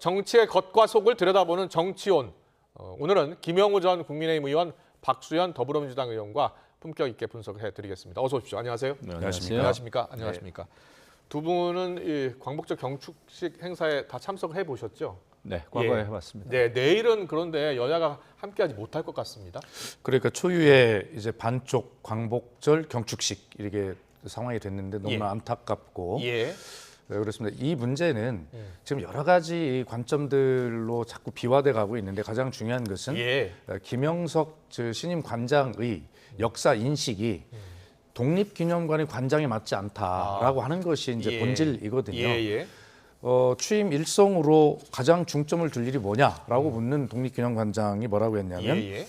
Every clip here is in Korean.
정치의 겉과 속을 들여다보는 정치온. 오늘은 김영우 전 국민의힘 의원, 박수현 더불어민주당 의원과 품격 있게 분석해드리겠습니다. 어서 오십시오. 안녕하세요. 네, 안녕하세요. 안녕하십니까? 안녕하십니까? 네. 두 분은 이 광복절 경축식 행사에 다 참석해 보셨죠? 네, 과거에 해봤습니다. 네, 내일은 그런데 여야가 함께하지 못할 것 같습니다. 그러니까 초유의 이제 반쪽 광복절 경축식 이렇게 상황이 됐는데 너무나 안타깝고 네, 그렇습니다. 이 문제는 지금 여러 가지 관점들로 자꾸 비화돼 가고 있는데 가장 중요한 것은 김영석 신임 관장의 역사 인식이 독립기념관의 관장에 맞지 않다라고 하는 것이 이제 본질이거든요. 취임 일성으로 가장 중점을 둘 일이 뭐냐라고 묻는 독립기념관장이 뭐라고 했냐면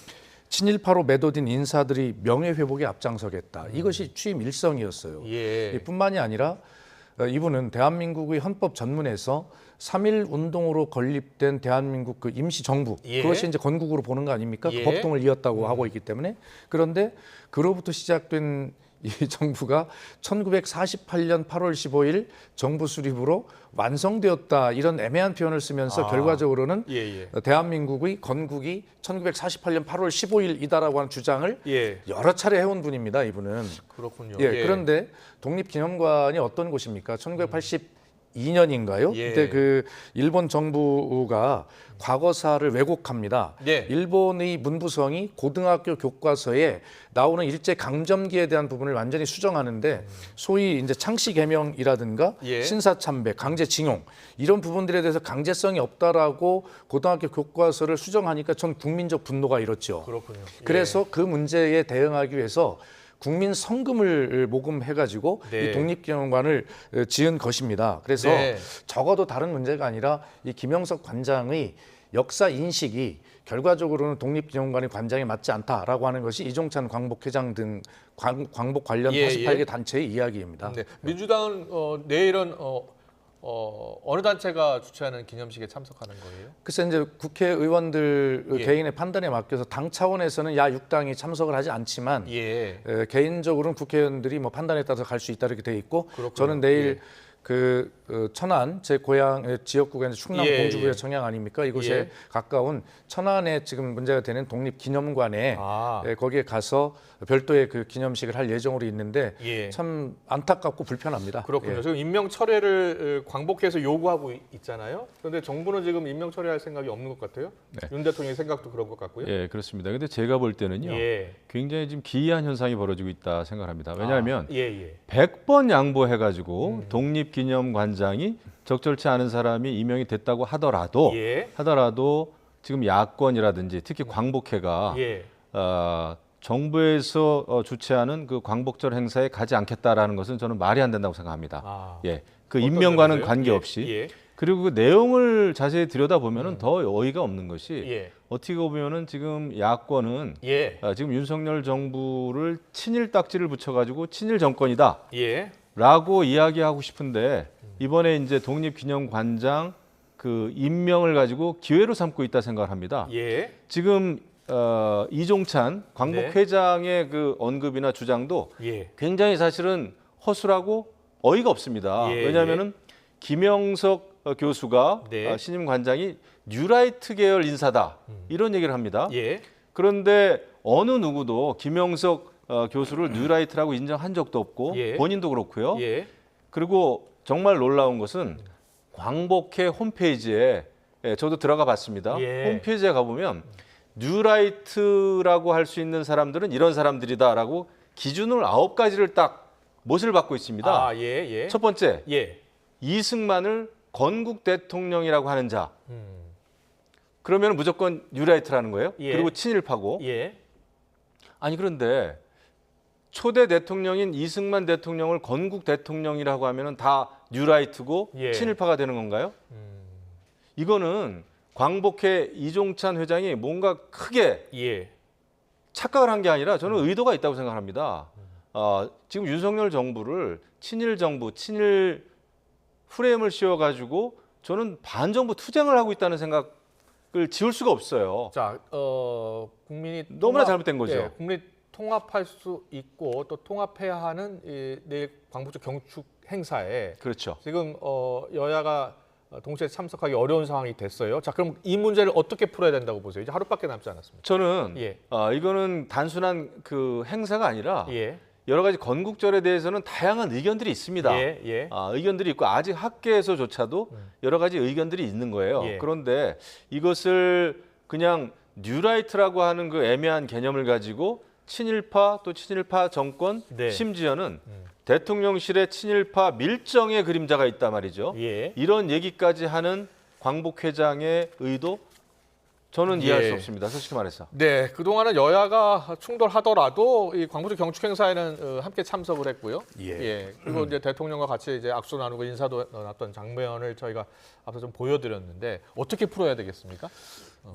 친일파로 매도된 인사들이 명예회복에 앞장서겠다. 이것이 취임 일성이었어요. 뿐만이 아니라 이분은 대한민국의 헌법 전문에서 3.1 운동으로 건립된 대한민국 그 임시정부 그것이 이제 건국으로 보는 거 아닙니까? 그 법통을 이었다고 하고 있기 때문에 그런데 그로부터 시작된 이 정부가 1948년 8월 15일 정부 수립으로 완성되었다 이런 애매한 표현을 쓰면서 결과적으로는 대한민국의 건국이 1948년 8월 15일이다라고 하는 주장을 여러 차례 해온 분입니다. 이분은. 그렇군요. 그런데 독립기념관이 어떤 곳입니까? 1982년인가요? 그때 그 일본 정부가 과거사를 왜곡합니다. 일본의 문부성이 고등학교 교과서에 나오는 일제 강점기에 대한 부분을 완전히 수정하는데 소위 이제 창씨 개명이라든가 신사참배, 강제징용 이런 부분들에 대해서 강제성이 없다라고 고등학교 교과서를 수정하니까 전 국민적 분노가 일었죠. 그렇군요. 그래서 그 문제에 대응하기 위해서 국민 성금을 모금해가지고 이 독립기념관을 지은 것입니다. 그래서 적어도 다른 문제가 아니라 이 김영석 관장의 역사 인식이 결과적으로는 독립기념관의 관장에 맞지 않다라고 하는 것이 이종찬 광복회장 등 광복 관련 48개 단체의 이야기입니다. 민주당은 내일은 어느 단체가 주최하는 기념식에 참석하는 거예요? 글쎄 이제 국회의원들 개인의 판단에 맡겨서 당 차원에서는 야육당이 참석을 하지 않지만 개인적으로는 국회의원들이 뭐 판단에 따라서 갈 수 있다 이렇게 돼 있고 저는 내일 그 천안 제 고향 지역구가 충남 공주부의 청양 아닙니까? 이곳에 가까운 천안에 지금 문제가 되는 독립기념관에 거기에 가서 별도의 그 기념식을 할 예정으로 있는데 참 안타깝고 불편합니다. 그렇군요. 지금 임명 철회를 광복해서 요구하고 있잖아요. 그런데 정부는 지금 임명 철회할 생각이 없는 것 같아요. 윤 대통령의 생각도 그런 것 같고요. 예, 그렇습니다. 근데 제가 볼 때는요. 굉장히 지금 기이한 현상이 벌어지고 있다 생각합니다. 왜냐하면 100번 양보해가지고 독립기념관장이 적절치 않은 사람이 임명이 됐다고 하더라도 지금 야권이라든지 특히 광복회가 정부에서 주최하는 그 광복절 행사에 가지 않겠다라는 것은 저는 말이 안 된다고 생각합니다. 그 임명과는 관계없이 그리고 그 내용을 자세히 들여다보면은 더 어이가 없는 것이 어떻게 보면은 지금 야권은 지금 윤석열 정부를 친일 딱지를 붙여가지고 친일 정권이다라고 이야기하고 싶은데 이번에 이제 독립기념관장 그 임명을 가지고 기회로 삼고 있다 생각을 합니다. 지금 이종찬 광복회장의 그 언급이나 주장도 굉장히 사실은 허술하고 어이가 없습니다. 왜냐하면은 김영석 교수가 신임 관장이 뉴라이트 계열 인사다 이런 얘기를 합니다. 그런데 어느 누구도 김영석 교수를 뉴라이트라고 인정한 적도 없고 본인도 그렇고요. 그리고 정말 놀라운 것은 광복회 홈페이지에 저도 들어가 봤습니다. 홈페이지에 가보면 뉴라이트라고 할 수 있는 사람들은 이런 사람들이다라고 기준을 9가지를 딱 못을 받고 있습니다. 첫 번째, 이승만을 건국 대통령이라고 하는 자. 그러면 무조건 뉴라이트라는 거예요. 그리고 친일파고. 아니 그런데 초대 대통령인 이승만 대통령을 건국 대통령이라고 하면 다 뉴라이트고 친일파가 되는 건가요? 이거는 광복회 이종찬 회장이 뭔가 크게 착각을 한 게 아니라 저는 의도가 있다고 생각합니다. 지금 윤석열 정부를 친일 정부, 친일 프레임을 씌워가지고 저는 반정부 투쟁을 하고 있다는 생각을 지울 수가 없어요. 자, 국민이 너무나 잘못된 거죠. 국민이 통합할 수 있고 또 통합해야 하는 내일 광복절 경축 행사에 그렇죠. 지금 여야가 동시에 참석하기 어려운 상황이 됐어요. 자, 그럼 이 문제를 어떻게 풀어야 된다고 보세요? 이제 하루밖에 남지 않았습니다. 저는 예. 이거는 단순한 그 행사가 아니라 예. 여러 가지 건국절에 대해서는 다양한 의견들이 있습니다. 예, 예. 의견들이 있고 아직 학계에서조차도 여러 가지 의견들이 있는 거예요. 예. 그런데 이것을 그냥 뉴라이트라고 하는 그 애매한 개념을 가지고 친일파 또 친일파 정권 네. 심지어는 대통령실의 친일파 밀정의 그림자가 있단 말이죠. 예. 이런 얘기까지 하는 광복회장의 의도 저는 이해할 예. 수 없습니다. 솔직히 말해서. 네, 그동안은 여야가 충돌하더라도 이 광복절 경축 행사에는 함께 참석을 했고요. 예. 그리고 이제 대통령과 같이 이제 악수 나누고 인사도 나눴던 장면을 저희가 앞서 좀 보여드렸는데 어떻게 풀어야 되겠습니까?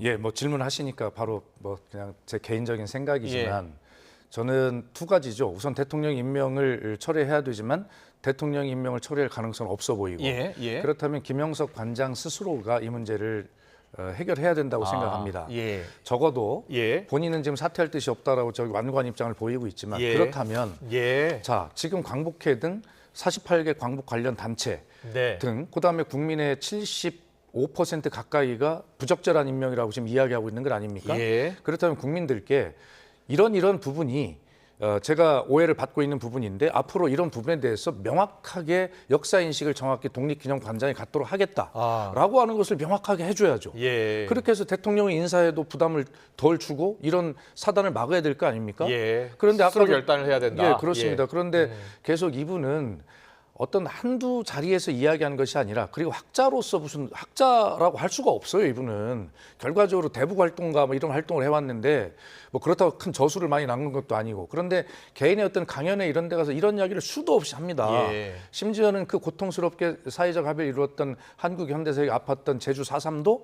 예, 뭐 질문하시니까 바로 뭐 그냥 제 개인적인 생각이지만 저는 두 가지죠. 우선 대통령 임명을 처리해야 되지만 대통령 임명을 처리할 가능성은 없어 보이고 예. 그렇다면 김영석 관장 스스로가 이 문제를 해결해야 된다고 생각합니다. 예. 적어도 예. 본인은 지금 사퇴할 뜻이 없다라고 저기 완고한 입장을 보이고 있지만 예. 그렇다면 예. 자 지금 광복회 등 48개 광복 관련 단체 네. 등 그다음에 국민의 75% 가까이가 부적절한 임명이라고 지금 이야기하고 있는 것 아닙니까? 예. 그렇다면 국민들께 이런 부분이 제가 오해를 받고 있는 부분인데 앞으로 이런 부분에 대해서 명확하게 역사 인식을 정확히 독립기념관장이 갖도록 하겠다라고 하는 것을 명확하게 해줘야죠. 예. 그렇게 해서 대통령의 인사에도 부담을 덜 주고 이런 사단을 막아야 될 거 아닙니까? 예. 그런데 스스로 아까도- 결단을 해야 된다. 예, 그렇습니다. 그런데 계속 이분은 어떤 한두 자리에서 이야기하는 것이 아니라 그리고 학자로서 무슨 학자라고 할 수가 없어요. 이분은 결과적으로 대북 활동가 뭐 이런 활동을 해왔는데 뭐 그렇다고 큰 저수를 많이 남긴 것도 아니고 그런데 개인의 어떤 강연회 이런 데 가서 이런 이야기를 수도 없이 합니다. 예. 심지어는 그 고통스럽게 사회적 합의를 이루었던 한국 현대사에 아팠던 제주 4.3도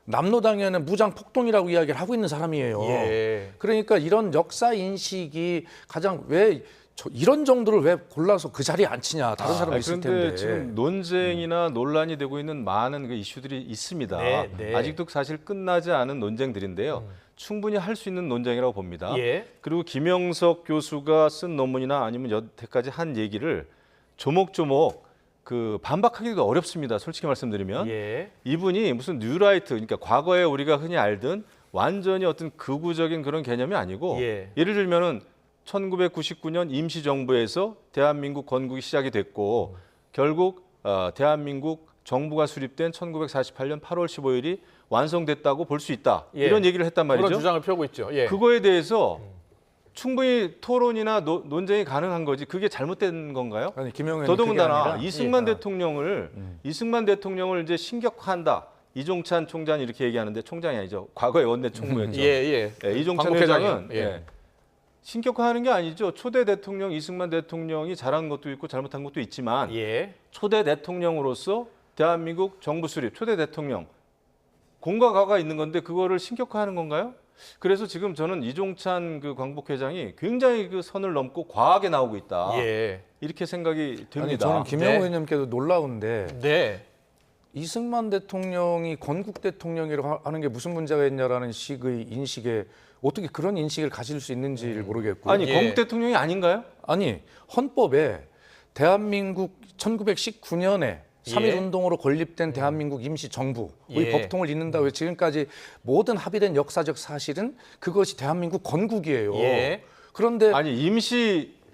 남로당에는 무장 폭동이라고 이야기를 하고 있는 사람이에요. 예. 그러니까 이런 역사 인식이 가장 왜 이런 정도를 왜 골라서 그 자리에 앉히냐 다른 사람 있을 그런데 텐데 지금 논쟁이나 논란이 되고 있는 많은 그 이슈들이 있습니다. 네. 아직도 사실 끝나지 않은 논쟁들인데요. 충분히 할 수 있는 논쟁이라고 봅니다. 예. 그리고 김영석 교수가 쓴 논문이나 아니면 여태까지 한 얘기를 조목조목 그 반박하기도 어렵습니다. 솔직히 말씀드리면 예. 이분이 무슨 뉴라이트 그러니까 과거에 우리가 흔히 알던 완전히 어떤 극우적인 그런 개념이 아니고 예. 예를 들면은 1999년 임시정부에서 대한민국 건국이 시작이 됐고 결국 대한민국 정부가 수립된 1948년 8월 15일이 완성됐다고 볼 수 있다. 예. 이런 얘기를 했단 말이죠. 그런 주장을 펴고 있죠. 예. 그거에 대해서 충분히 토론이나 논쟁이 가능한 거지. 그게 잘못된 건가요? 아니 김영현 더더군다나 이승만 예. 이승만 대통령을 이제 신격화한다. 이종찬 총장이 이렇게 얘기하는데 총장이 아니죠. 과거의 원내 총무였죠. 예. 이종찬 광복회장이요. 회장은 신격화하는 게 아니죠. 초대 대통령 이승만 대통령이 잘한 것도 있고 잘못한 것도 있지만 예. 초대 대통령으로서 대한민국 정부 수립 초대 대통령 공과 가가 있는 건데 그거를 신격화하는 건가요? 그래서 지금 저는 이종찬 그 광복회장이 굉장히 그 선을 넘고 과하게 나오고 있다. 예. 이렇게 생각이 됩니다. 아니 저는 김영호 네. 의원님께도 놀라운데 네. 이승만 대통령이 건국 대통령이라고 하는 게 무슨 문제가 있냐라는 식의 인식에 어떻게 그런 인식을 가질 수 있는지를 모르겠고 아니 예. 건국 대통령이 아닌가요? 아니 헌법에 대한민국 1919년에 3.1 운동으로 건립된 대한민국 임시정부의 예. 법통을 잇는다고 해서 지금까지 모든 합의된 역사적 사실은 그것이 대한민국 건국이에요. 예. 그런데 아니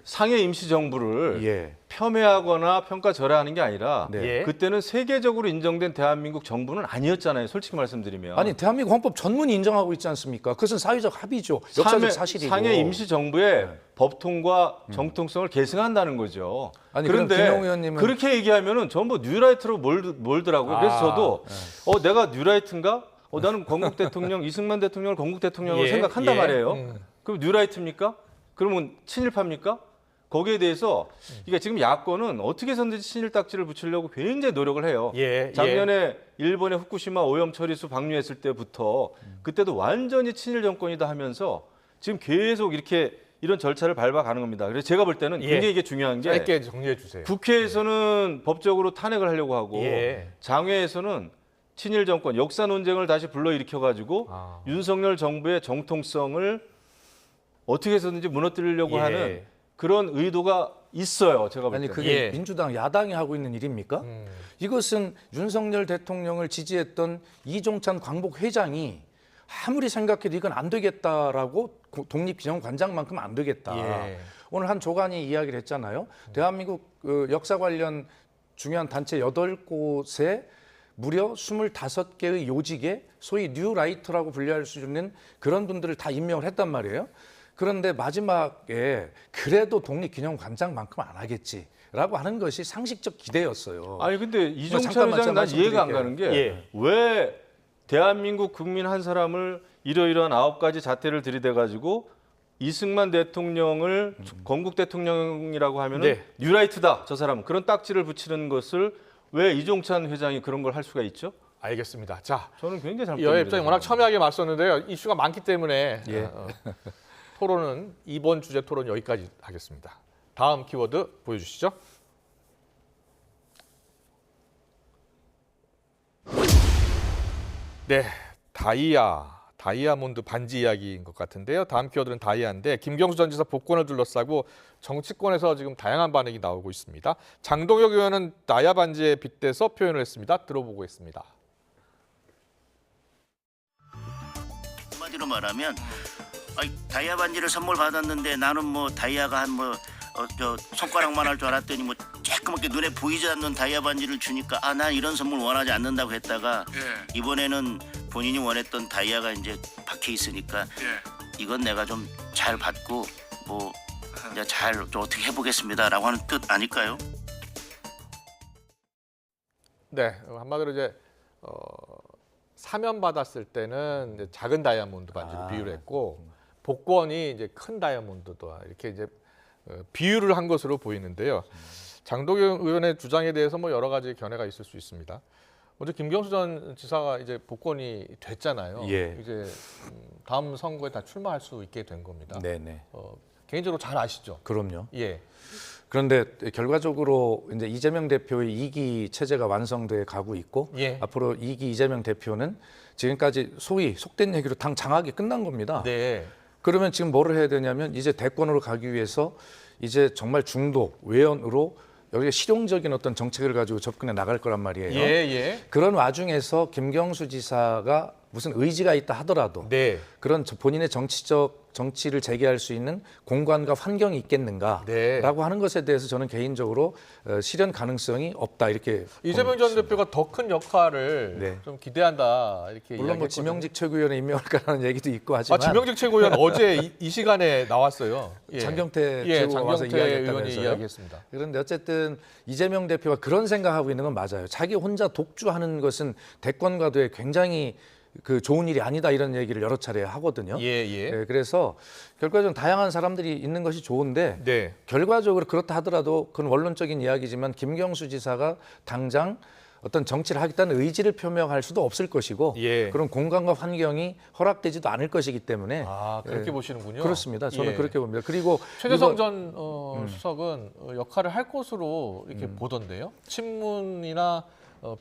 상해 임시정부를 예. 폄훼하거나 평가절하하는 게 아니라 네. 예. 그때는 세계적으로 인정된 대한민국 정부는 아니었잖아요. 솔직히 말씀드리면. 아니 대한민국 헌법 전문이 인정하고 있지 않습니까? 그것은 사회적 합의죠. 역사적 사실이고. 상해 임시정부의 법통과 정통성을 계승한다는 거죠. 아니, 그런데 그럼 김영우 의원님은 그렇게 얘기하면은 전부 뉴라이트로 몰더라고요. 그래서 저도 내가 뉴라이트인가? 나는 건국 대통령 이승만 대통령을 건국 대통령으로 예, 생각한단 예. 말이에요. 그럼 뉴라이트입니까? 그러면 친일파입니까? 거기에 대해서 그러니까 지금 야권은 어떻게 해서든지 친일 딱지를 붙이려고 굉장히 노력을 해요. 예. 작년에 일본의 후쿠시마 오염 처리수 방류했을 때부터 그때도 완전히 친일 정권이다 하면서 지금 계속 이런 절차를 밟아가는 겁니다. 그래서 제가 볼 때는 예. 굉장히 이게 중요한 게 짧게 정리해 주세요. 국회에서는 법적으로 탄핵을 하려고 하고 예. 장외에서는 친일 정권 역사 논쟁을 다시 불러일으켜가지고 윤석열 정부의 정통성을 어떻게 해서든지 무너뜨리려고 예. 하는 그런 의도가 있어요. 제가 볼 아니 때는. 그게 예. 민주당 야당이 하고 있는 일입니까? 이것은 윤석열 대통령을 지지했던 이종찬 광복 회장이 아무리 생각해도 이건 안 되겠다라고 독립기념관장만큼 안 되겠다. 예. 오늘 한 조간이 이야기를 했잖아요. 대한민국 역사 관련 중요한 단체 8곳에 무려 25개의 요직에 소위 뉴라이트라고 분류할 수 있는 그런 분들을 다 임명을 했단 말이에요. 그런데 마지막에 그래도 독립기념관장만큼 안 하겠지라고 하는 것이 상식적 기대였어요. 아니 근데 이종찬 잠깐만 회장 난 이해가 안 가는 게 왜 대한민국 국민 한 사람을 이러이러한 9가지 잣대를 들이대 가지고 이승만 대통령을 건국 대통령이라고 하면은 네. 뉴라이트다 저 사람은 그런 딱지를 붙이는 것을 왜 이종찬 회장이 그런 걸 할 수가 있죠? 알겠습니다. 자, 저는 굉장히 잘못된 여야 입장이 워낙 첨예하게 맞섰는데요. 이슈가 많기 때문에 예. 토론은 이번 주제 토론 여기까지 하겠습니다. 다음 키워드 보여주시죠. 네, 다이아몬드 반지 이야기인 것 같은데요. 다음 키워드는 다이아인데 김경수 전 지사 복권을 둘러싸고 정치권에서 지금 다양한 반응이 나오고 있습니다. 장동혁 의원은 다이아 반지에 빗대서 표현을 했습니다. 들어보고 있습니다. 한마디로 말하면 다이아 반지를 선물 받았는데 나는 뭐 다이아가 한 저 손가락만 할 줄 알았더니 뭐 쬐끄맣게 눈에 보이지 않는 다이아 반지를 주니까 난 이런 선물 원하지 않는다고 했다가 이번에는 본인이 원했던 다이아가 이제 박혀 있으니까 이건 내가 좀 잘 받고 뭐 이제 좀 어떻게 해보겠습니다라고 하는 뜻 아닐까요? 네, 한마디로 이제 사면 받았을 때는 이제 작은 다이아몬드 반지를 비유를 했고 복권이 이제 큰 다이아몬드다 이렇게 이제 비유를 한 것으로 보이는데요. 장동혁 의원의 주장에 대해서 뭐 여러 가지 견해가 있을 수 있습니다. 먼저 김경수 전 지사가 이제 복권이 됐잖아요. 예. 이제 다음 선거에 다 출마할 수 있게 된 겁니다. 네네. 개인적으로 잘 아시죠? 그럼요. 예. 그런데 결과적으로 이제 이재명 대표의 2기 체제가 완성돼 가고 있고 예. 앞으로 2기 이재명 대표는 지금까지 소위 속된 얘기로 당 장악이 끝난 겁니다. 네. 그러면 지금 뭐를 해야 되냐면 이제 대권으로 가기 위해서 이제 정말 중도 외연으로 여기에 실용적인 어떤 정책을 가지고 접근해 나갈 거란 말이에요. 예, 예. 그런 와중에서 김경수 지사가 무슨 의지가 있다 하더라도 네. 그런 본인의 정치를 재개할 수 있는 공간과 환경이 있겠는가라고 네. 하는 것에 대해서 저는 개인적으로 실현 가능성이 없다 이렇게 이재명 전 대표가 더 큰 역할을 네. 좀 기대한다 이렇게 물론 뭐 이야기했거든요. 지명직 최고위원회 임명할까라는 얘기도 있고 하지만 지명직 최고위원 어제 이 시간에 나왔어요. 예. 장경태 예, 최고가 와서 장경태 의원이 이야기했다면서요. 이야기했습니다. 그런데 어쨌든 이재명 대표가 그런 생각하고 있는 건 맞아요. 자기 혼자 독주하는 것은 대권과도에 굉장히 그 좋은 일이 아니다 이런 얘기를 여러 차례 하거든요. 예, 예. 네, 그래서 결과적으로 다양한 사람들이 있는 것이 좋은데 네. 결과적으로 그렇다 하더라도 그건 원론적인 이야기지만 김경수 지사가 당장 어떤 정치를 하겠다는 의지를 표명할 수도 없을 것이고 예. 그런 공간과 환경이 허락되지도 않을 것이기 때문에 그렇게 예, 보시는군요. 그렇습니다. 저는 예. 그렇게 봅니다. 그리고 최재성 전 수석은 역할을 할 것으로 이렇게 보던데요. 친문이나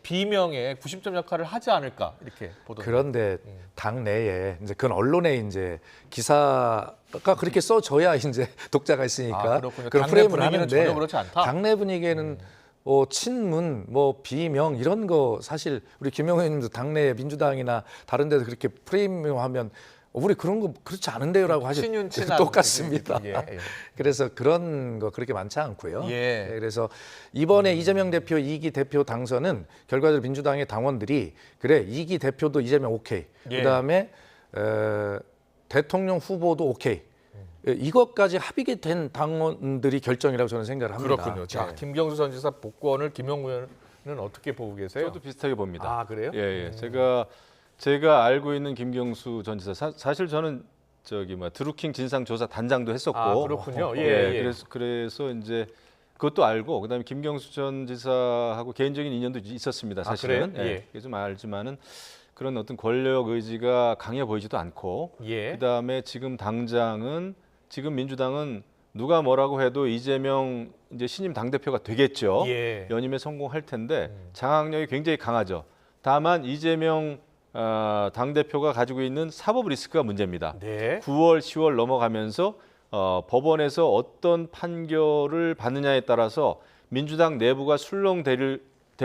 비명의 구심점 역할을 하지 않을까 이렇게 보던데. 그런데 당 내에 이제 그건 언론에 이제 기사가 그렇게 써줘야 이제 독자가 있으니까 그렇군요. 그런 당내 프레임을 분위기는 하는데 전혀 그렇지 않다. 당내 분위기에는 친문, 비명 이런 거 사실 우리 김영호 의원님도 당내 민주당이나 다른 데서 그렇게 프레임하면 우리 그런 거 그렇지 않은데요라고 하죠. 친윤 친한 똑같습니다. 예, 예. 그래서 그런 거 그렇게 많지 않고요. 예. 네, 그래서 이번에 이재명 대표 2기 대표 당선은 결과적으로 민주당의 당원들이 그래 2기 대표도 이재명 오케이. 예. 그다음에 대통령 후보도 오케이. 이것까지 합의가 된 당원들이 결정이라고 저는 생각을 합니다. 그렇군요. 자, 네. 김경수 전 지사 복권을 김영우 의원은 어떻게 보고 계세요? 저도 비슷하게 봅니다. 그래요? 예, 예. 제가 알고 있는 김경수 전 지사 사실 저는 드루킹 진상조사 단장도 했었고 그렇군요. 그래서 이제 그것도 알고 그다음에 김경수 전 지사하고 개인적인 인연도 있었습니다. 사실은 그래요? 예. 좀 알지만은 그런 어떤 권력 의지가 강해 보이지도 않고 예. 그다음에 지금 민주당은 누가 뭐라고 해도 이재명 이제 신임 당 대표가 되겠죠. 예. 연임에 성공할 텐데 장악력이 굉장히 강하죠. 다만 이재명 당 대표가 가지고 있는 사법 리스크가 문제입니다. 네. 9월, 10월 넘어가면서 법원에서 어떤 판결을 받느냐에 따라서 민주당 내부가 술렁될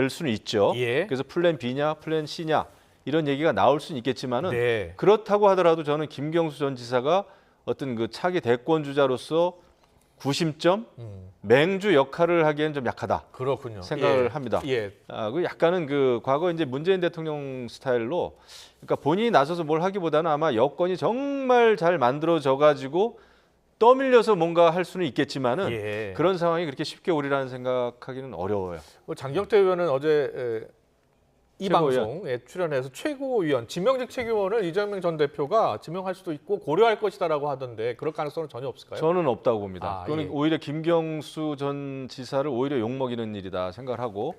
수는 있죠. 예. 그래서 플랜 B냐, 플랜 C냐 이런 얘기가 나올 수는 있겠지만은 네. 그렇다고 하더라도 저는 김경수 전 지사가 어떤 그 차기 대권 주자로서 구심점, 맹주 역할을 하기에는 좀 약하다. 그렇군요. 생각을 예. 합니다. 예. 그 약간은 그 과거 이제 문재인 대통령 스타일로, 그러니까 본인이 나서서 뭘 하기보다는 아마 여건이 정말 잘 만들어져 가지고 떠밀려서 뭔가 할 수는 있겠지만은 예. 그런 상황이 그렇게 쉽게 오리라는 생각하기는 어려워요. 장경태 의원은 어제 이 최고위원. 방송에 출연해서 최고위원, 지명직 최고위원을 이재명 전 대표가 지명할 수도 있고 고려할 것이다라고 하던데 그럴 가능성은 전혀 없을까요? 저는 없다고 봅니다. 그거는 예. 오히려 김경수 전 지사를 오히려 욕먹이는 일이다 생각을 하고,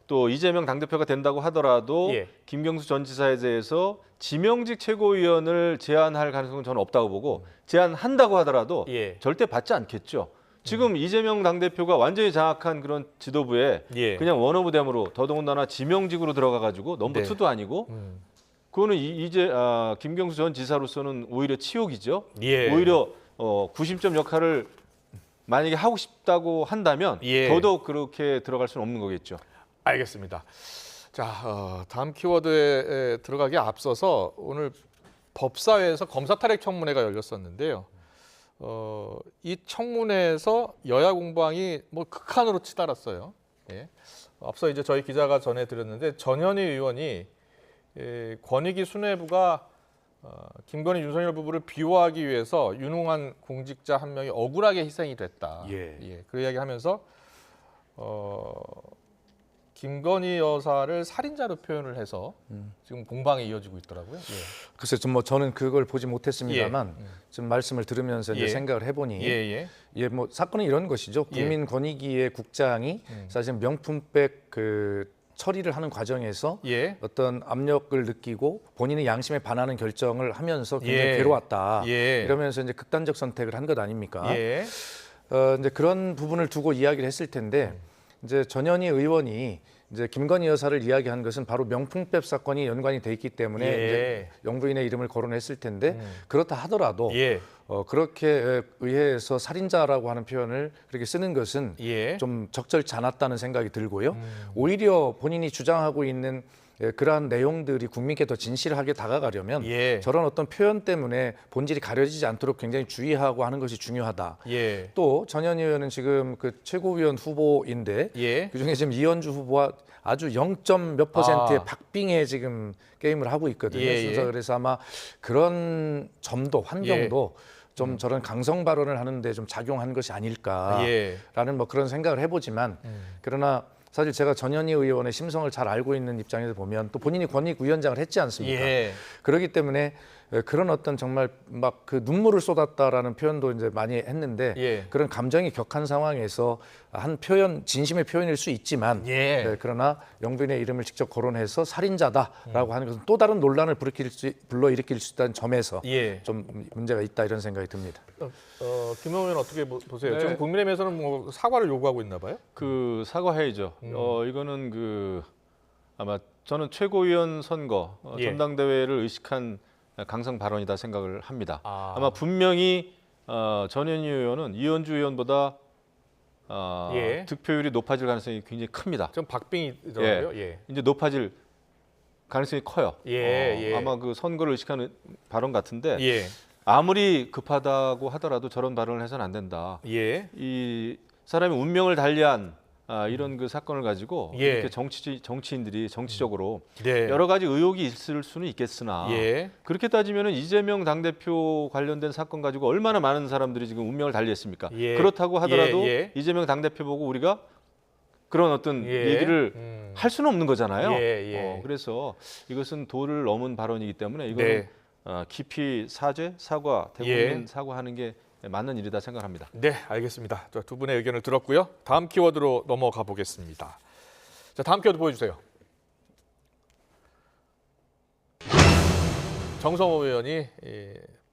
또 이재명 당대표가 된다고 하더라도 예. 김경수 전 지사에 대해서 지명직 최고위원을 제안할 가능성은 저는 없다고 보고, 제안한다고 하더라도 예. 절대 받지 않겠죠. 지금 이재명 당대표가 완전히 장악한 그런 지도부에 예. 그냥 원오브댐으로, 더더군다나 지명직으로 들어가가지고 넘버 네. 2도 아니고, 그거는 이제 김경수 전 지사로서는 오히려 치욕이죠. 예. 오히려 구심점 역할을 만약에 하고 싶다고 한다면 예. 더더욱 그렇게 들어갈 수는 없는 거겠죠. 알겠습니다. 자, 다음 키워드에 들어가기 앞서서 오늘 법사위에서 검사 탄핵 청문회가 열렸었는데요. 이 청문회에서 여야 공방이 뭐 극한으로 치달았어요. 예. 앞서 이제 저희 기자가 전해드렸는데 전현희 의원이 권익위 수뇌부가 김건희 윤석열 부부를 비호하기 위해서 유능한 공직자 한 명이 억울하게 희생이 됐다. 예. 그 이야기하면서 김건희 여사를 살인자로 표현을 해서 지금 공방이 이어지고 있더라고요. 예. 글쎄, 저는 그걸 보지 못했습니다만 지금 말씀을 들으면서 이제 예. 생각을 해보니 예. 뭐 사건은 이런 것이죠. 국민권익위의 국장이 사실 명품백 그 처리를 하는 과정에서 예. 어떤 압력을 느끼고 본인의 양심에 반하는 결정을 하면서 굉장히 예. 괴로웠다. 예. 이러면서 이제 극단적 선택을 한 것 아닙니까? 예. 이제 그런 부분을 두고 이야기를 했을 텐데 이제 전현희 의원이 이제 김건희 여사를 이야기한 것은 바로 명품백 사건이 연관이 돼 있기 때문에 예. 이제 영부인의 이름을 거론했을 텐데 그렇다 하더라도 예. 그렇게 의회에서 살인자라고 하는 표현을 그렇게 쓰는 것은 예. 좀 적절치 않았다는 생각이 들고요. 오히려 본인이 주장하고 있는 그러한 내용들이 국민께 더 진실하게 다가가려면 예. 저런 어떤 표현 때문에 본질이 가려지지 않도록 굉장히 주의하고 하는 것이 중요하다. 예. 또 전현희 의원은 지금 그 최고위원 후보인데 예. 그중에 지금 이현주 후보와 아주 0. 몇 퍼센트의 아. 박빙의 지금 게임을 하고 있거든요. 예, 예. 그래서 아마 그런 점도 환경도 좀 저런 강성 발언을 하는데 좀 작용한 것이 아닐까라는 예. 뭐 그런 생각을 해보지만 그러나 사실 제가 전현희 의원의 심성을 잘 알고 있는 입장에서 보면 또 본인이 권익위원장을 했지 않습니까? 예. 그렇기 때문에 그런 어떤 정말 막 그 눈물을 쏟았다라는 표현도 이제 많이 했는데 예. 그런 감정이 격한 상황에서 한 표현, 진심의 표현일 수 있지만 예. 그러나 영부인의 이름을 직접 거론해서 살인자다라고 하는 것은 또 다른 논란을 불러일으킬 수 있다는 점에서 예. 좀 문제가 있다 이런 생각이 듭니다. 김영우 의원 어떻게 보세요? 네. 지금 국민의힘에서는 뭐 사과를 요구하고 있나 봐요? 그 사과해야죠. 이거는 그 아마 저는 최고위원 선거 예. 전당대회를 의식한 강성 발언이다 생각을 합니다. 아. 아마 분명히 전현희 의원은 이현주 의원보다 예. 득표율이 높아질 가능성이 굉장히 큽니다. 좀 박빙이더라고요. 예. 이제 높아질 가능성이 커요. 예. 아마 그 선거를 의식하는 발언 같은데 예. 아무리 급하다고 하더라도 저런 발언을 해서는 안 된다. 예. 이 사람의 운명을 달리한 이런 그 사건을 가지고 예. 이렇게 정치인들이 정치적으로 네. 여러 가지 의혹이 있을 수는 있겠으나 예. 그렇게 따지면 이재명 당대표 관련된 사건 가지고 얼마나 많은 사람들이 지금 운명을 달리했습니까? 예. 그렇다고 하더라도 예. 이재명 당대표 보고 우리가 그런 어떤 예. 얘기를 할 수는 없는 거잖아요. 예. 그래서 이것은 도를 넘은 발언이기 때문에 이거는 네. 깊이 사과, 대국민 사과하는 게 맞는 일이다 생각합니다. 네, 알겠습니다. 자, 두 분의 의견을 들었고요. 다음 키워드로 넘어가 보겠습니다. 자, 다음 키워드 보여주세요. 정성호 의원이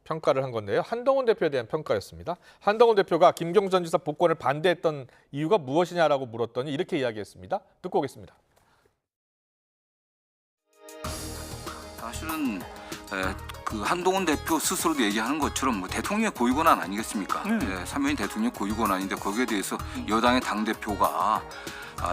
평가를 한 건데요. 한동훈 대표에 대한 평가였습니다. 한동훈 대표가 김경수 전 지사 복권을 반대했던 이유가 무엇이냐라고 물었더니 이렇게 이야기했습니다. 듣고 오겠습니다. 사실은 그 한동훈 대표 스스로도 얘기하는 것처럼 뭐 대통령의 고유권한 아니겠습니까? 네, 사면이 대통령 고유권한인데 거기에 대해서 여당의 당 대표가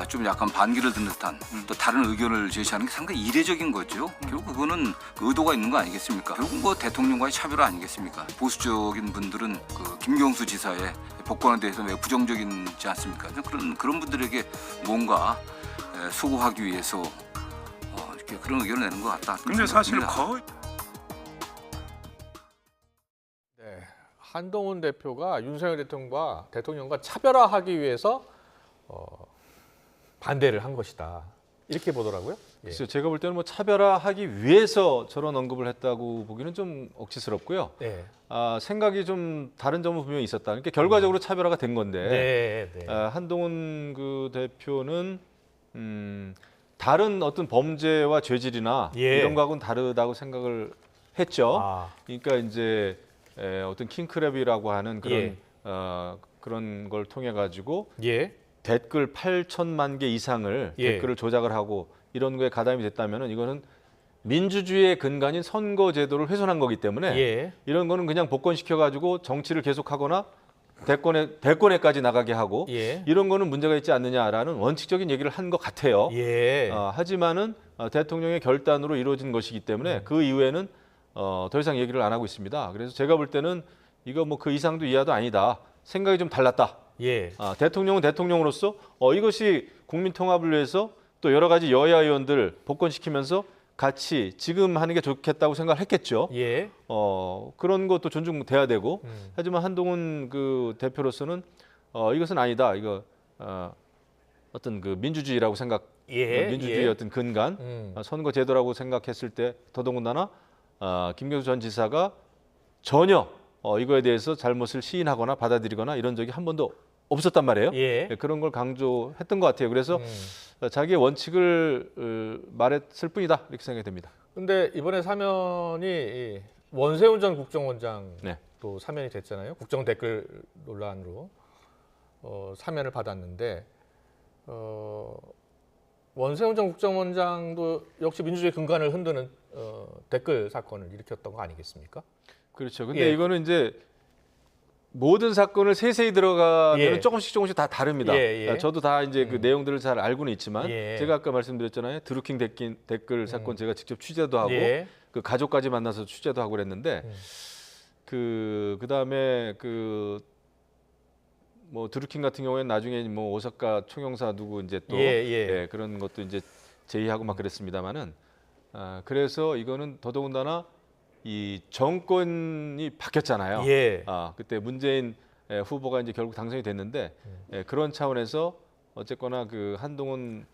좀 약간 반기를 드는 듯한 또 다른 의견을 제시하는 게 상당히 이례적인 거죠. 결국 그거는 의도가 있는 거 아니겠습니까? 결국 뭐 대통령과의 차별 아니겠습니까? 보수적인 분들은 그 김경수 지사의 복권에 대해서 매우 부정적이지 않습니까? 그런 분들에게 뭔가 수고하기 위해서 이렇게 그런 의견을 내는 것 같다. 근데 사실 거의 네, 한동훈 대표가 윤석열 대통령과 차별화하기 위해서 반대를 한 것이다. 이렇게 보더라고요. 예. 글쎄요, 제가 볼 때는 뭐 차별화하기 위해서 저런 언급을 했다고 보기는 좀 억지스럽고요. 네. 생각이 좀 다른 점은 분명히 있었다. 그러니까 결과적으로 차별화가 된 건데 네. 한동훈 그 대표는 다른 어떤 범죄와 죄질이나 이런 거하고는 다르다고 생각을 했죠. 그러니까 이제 어떤 킹크랩이라고 하는 그런 그런 걸 통해 가지고 댓글 8천만 개 이상을 댓글을 조작을 하고 이런 거에 가담이 됐다면은 이거는 민주주의의 근간인 선거 제도를 훼손한 거기 때문에 이런 거는 그냥 복권시켜 가지고 정치를 계속하거나 대권에까지 나가게 하고 이런 거는 문제가 있지 않느냐라는 원칙적인 얘기를 한 것 같아요. 하지만은 대통령의 결단으로 이루어진 것이기 때문에 그 이후에는 더 이상 얘기를 안 하고 있습니다. 그래서 제가 볼 때는 이거 뭐 그 이상도 이하도 아니다. 생각이 좀 달랐다. 대통령은 대통령으로서 이것이 국민 통합을 위해서 또 여러 가지 여야 의원들 복권시키면서 같이 지금 하는 게 좋겠다고 생각을 했겠죠. 그런 것도 존중돼야 되고 하지만 한동훈 그 대표로서는 이것은 아니다. 이거 어떤 그 민주주의라고 민주주의의 어떤 근간 선거 제도라고 생각했을 때 더더군다나 김경수 전 지사가 전혀 이거에 대해서 잘못을 시인하거나 받아들이거나 이런 적이 한 번도 없었단 말이에요. 그런 걸 강조했던 것 같아요. 그래서 자기의 원칙을 말했을 뿐이다 이렇게 생각이 됩니다. 그런데 이번에 사면이 원세훈 전 국정원장 또 사면이 됐잖아요. 국정 댓글 논란으로 사면을 받았는데 원세훈 전 국정원장도 역시 민주주의 근간을 흔드는 댓글 사건을 일으켰던 거 아니겠습니까? 그렇죠. 근데 이거는 이제 모든 사건을 세세히 들어가면 조금씩 다 다릅니다. 저도 다 이제 그 내용들을 잘 알고는 있지만 제가 아까 말씀드렸잖아요. 드루킹 댓글 사건 제가 직접 취재도 하고 그 가족까지 만나서 취재도 하고 그랬는데 그다음에 뭐 드루킹 같은 경우에는 나중에 뭐 오사카 총영사 누구 이제 또 그런 것도 이제 제의하고 막 그랬습니다만은 그래서 이거는 더더군다나 이 정권이 바뀌었잖아요. 그때 문재인 후보가 이제 결국 당선이 됐는데 그런 차원에서 어쨌거나 그 한동훈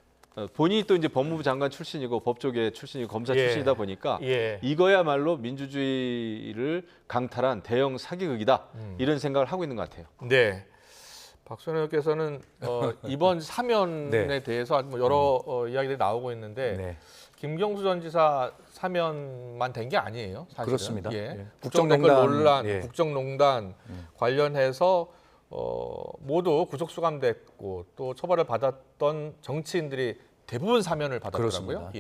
본인이 또 이제 법무부 장관 출신이고 법조계 출신이고 검사 출신이다 보니까 이거야말로 민주주의를 강탈한 대형 사기극이다 이런 생각을 하고 있는 것 같아요. 네. 박선영 의원께서는 이번 사면에 대해서 뭐 여러 이야기들이 나오고 있는데 김경수 전 지사 사면만 된 게 아니에요. 사실은. 그렇습니다. 국정농단 논란, 국정농단 관련해서 모두 구속 수감됐고 또 처벌을 받았던 정치인들이 대부분 사면을 받았더라고요.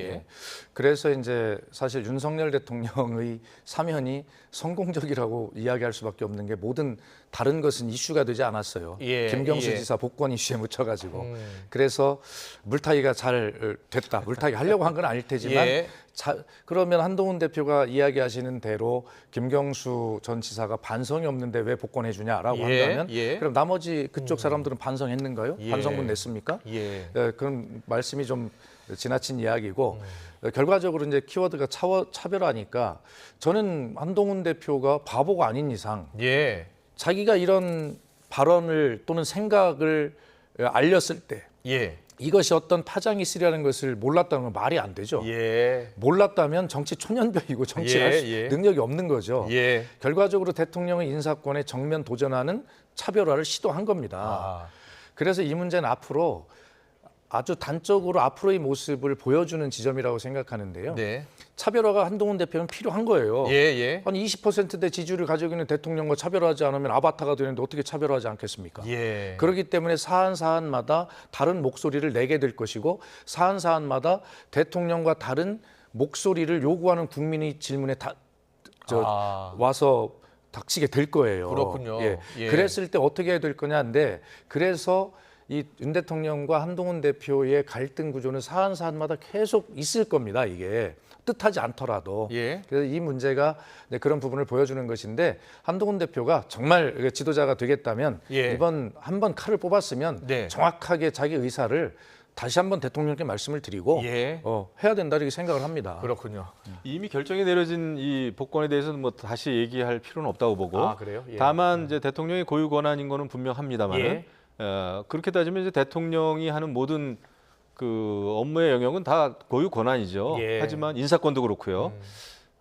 그래서 이제 사실 윤석열 대통령의 사면이 성공적이라고 이야기할 수밖에 없는 게 모든 다른 것은 이슈가 되지 않았어요. 김경수 지사 복권 이슈에 묻혀가지고 그래서 물타기가 잘 됐다. 물타기 하려고 한 건 아닐 테지만 그러면 한동훈 대표가 이야기하시는 대로 김경수 전 지사가 반성이 없는데 왜 복권해 주냐라고 한다면 그럼 나머지 그쪽 사람들은 반성했는가요? 반성문 냈습니까? 그런 말씀이 좀 지나친 이야기고 결과적으로 이제 키워드가 차별화니까 저는 한동훈 대표가 바보가 아닌 이상 자기가 이런 발언을 또는 생각을 알렸을 때 이것이 어떤 파장이 있으리라는 것을 몰랐다는 건 말이 안 되죠. 몰랐다면 정치 초년병이고 정치할 능력이 없는 거죠. 결과적으로 대통령의 인사권에 정면 도전하는 차별화를 시도한 겁니다. 그래서 이 문제는 앞으로 아주 단적으로 앞으로의 모습을 보여주는 지점이라고 생각하는데요. 차별화가 한동훈 대표는 필요한 거예요. 아니 20%대 지지율을 가지고 있는 대통령과 차별화하지 않으면 아바타가 되는데 어떻게 차별화하지 않겠습니까? 그렇기 때문에 사안마다 다른 목소리를 내게 될 것이고 사안마다 대통령과 다른 목소리를 요구하는 국민의 질문에 와서 닥치게 될 거예요. 그렇군요. 예. 예. 그랬을 때 어떻게 해야 될 거냐인데 그래서 이 윤 대통령과 한동훈 대표의 갈등 구조는 사안사안마다 계속 있을 겁니다. 이게 뜻하지 않더라도. 예. 그래서 이 문제가 그런 부분을 보여주는 것인데 한동훈 대표가 정말 지도자가 되겠다면 예. 이번 한번 칼을 뽑았으면 네. 정확하게 자기 의사를 다시 한번 대통령께 말씀을 드리고 예. 해야 된다 이렇게 생각을 합니다. 그렇군요. 이미 결정이 내려진 이 복권에 대해서는 뭐 다시 얘기할 필요는 없다고 보고 그래요? 예. 다만 이제 대통령의 고유 권한인 거는 분명합니다만은 예. 그렇게 따지면 이제 대통령이 하는 모든 그 업무의 영역은 다 고유 권한이죠. 예. 하지만 인사권도 그렇고요.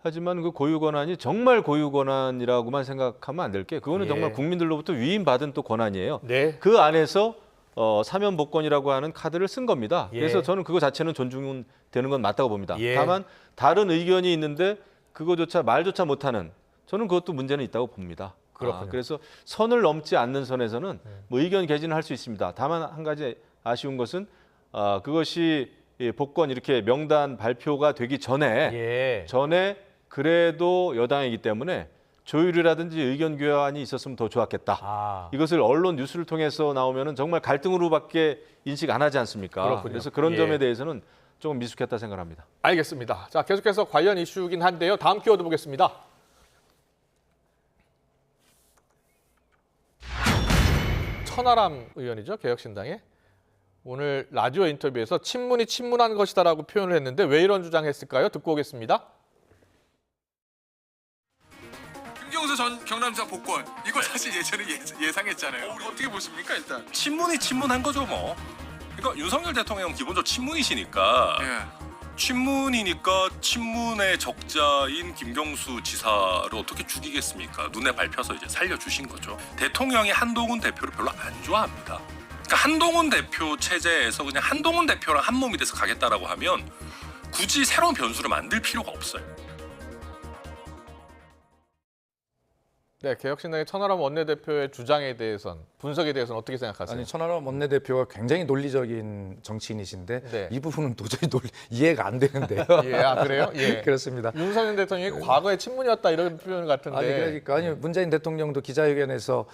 하지만 그 고유 권한이 정말 고유 권한이라고만 생각하면 안 될 게 그거는 예. 정말 국민들로부터 위임받은 또 권한이에요. 네. 그 안에서 사면 복권이라고 하는 카드를 쓴 겁니다. 예. 그래서 저는 그거 자체는 존중되는 건 맞다고 봅니다. 예. 다만 다른 의견이 있는데 그거조차 말조차 못하는 저는 그것도 문제는 있다고 봅니다. 그렇군요. 그래서 선을 넘지 않는 선에서는 뭐 의견 개진을 할 수 있습니다. 다만 한 가지 아쉬운 것은 그것이 복권 이렇게 명단 발표가 되기 전에 그래도 여당이기 때문에 조율이라든지 의견 교환이 있었으면 더 좋았겠다. 이것을 언론 뉴스를 통해서 나오면은 정말 갈등으로밖에 인식 안 하지 않습니까? 그렇군요. 그래서 그런 예. 점에 대해서는 조금 미숙했다 생각합니다. 알겠습니다. 자, 계속해서 관련 이슈이긴 한데요. 다음 키워드 보겠습니다. 천하람 의원이죠. 개혁신당의. 오늘 라디오 인터뷰에서 친문이 친문한 것이다라고 표현을 했는데 왜 이런 주장했을까요? 듣고 오겠습니다. 김경수 전 경남지사 복권 이거 사실 예전에 예상했잖아요. 어떻게 보십니까 일단? 친문이 친문한 거죠 뭐. 그러니까 윤석열 대통령 기본적으로 친문이시니까 친문이니까 친문의 적자인 김경수 지사를 어떻게 죽이겠습니까? 눈에 밟혀서 이제 살려주신 거죠. 대통령이 한동훈 대표를 별로 안 좋아합니다. 그러니까 한동훈 대표 체제에서 그냥 한동훈 대표랑 한 몸이 돼서 가겠다라고 하면 굳이 새로운 변수를 만들 필요가 없어요. 네, 개혁신당의 천하람 원내대표의 주장에 대해선 분석에 대해서는 어떻게 생각하세요? 아니 천하람 원내대표가 굉장히 논리적인 정치인이신데 네. 이 부분은 도저히 이해가 안 되는데요. 그래요? 예. 그렇습니다. 윤석열 대통령이 과거에 친문이었다 이런 표현 같은데. 아니 문재인 대통령도 기자회견에서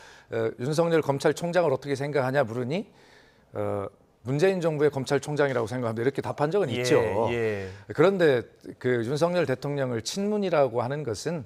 윤석열 검찰총장을 어떻게 생각하냐 물으니 문재인 정부의 검찰총장이라고 생각합니다. 이렇게 답한 적은 있죠. 그런데 그 윤석열 대통령을 친문이라고 하는 것은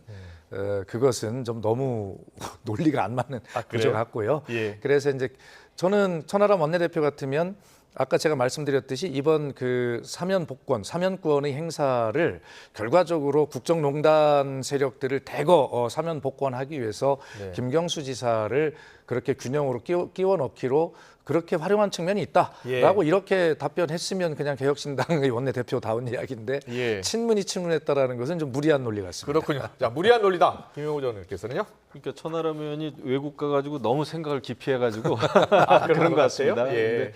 그것은 좀 너무 논리가 안 맞는 구조 같고요. 그래서 이제 저는 천하람 원내대표 같으면 아까 제가 말씀드렸듯이 이번 그 사면권의 행사를 결과적으로 국정농단 세력들을 대거 사면 복권하기 위해서 김경수 지사를 그렇게 균형으로 끼워 넣기로 그렇게 활용한 측면이 있다라고 이렇게 답변했으면 그냥 개혁신당의 원내대표다운 이야기인데 친문이 친문했다라는 것은 좀 무리한 논리 같습니다. 그렇군요. 자, 무리한 논리다. 김용호 전 의원께서는요? 그러니까 천하람 의원이 외국 가가지고 너무 생각을 깊이 해가지고 그런 것 같습니다. 근데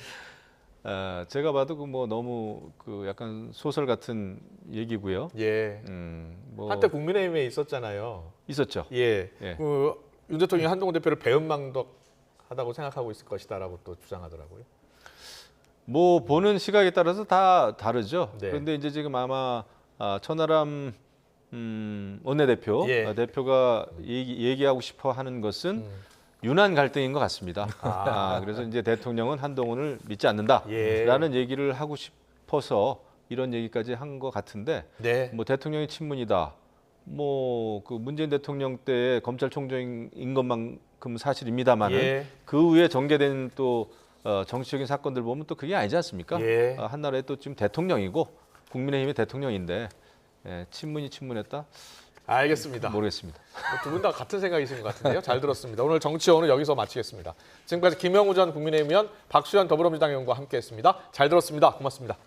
제가 봐도 그 뭐 너무 그 약간 소설 같은 얘기고요. 뭐 한때 국민의힘에 있었잖아요. 있었죠. 그 윤 대통령이 한동훈 대표를 배은망덕하다고 생각하고 있을 것이다라고 또 주장하더라고요. 뭐 보는 시각에 따라서 다 다르죠. 그런데 이제 지금 아마 천하람 원내대표 대표가 얘기하고 싶어 하는 것은 유난 갈등인 것 같습니다. 그래서 이제 대통령은 한동훈을 믿지 않는다라는 얘기를 하고 싶어서 이런 얘기까지 한 것 같은데 뭐 대통령이 친문이다. 뭐 그 문재인 대통령 때 검찰총장인 것만큼 사실입니다만은 그 후에 전개된 또 정치적인 사건들 보면 또 그게 아니지 않습니까? 한 나라의 또 지금 대통령이고 국민의힘의 대통령인데 친문이 친문했다? 알겠습니다. 모르겠습니다. 두 분 다 같은 생각이신 것 같은데요. 잘 들었습니다. 오늘 정치원은 여기서 마치겠습니다. 지금까지 김영우 전 국민의힘 의원, 박수현 더불어민주당 의원과 함께했습니다. 잘 들었습니다. 고맙습니다.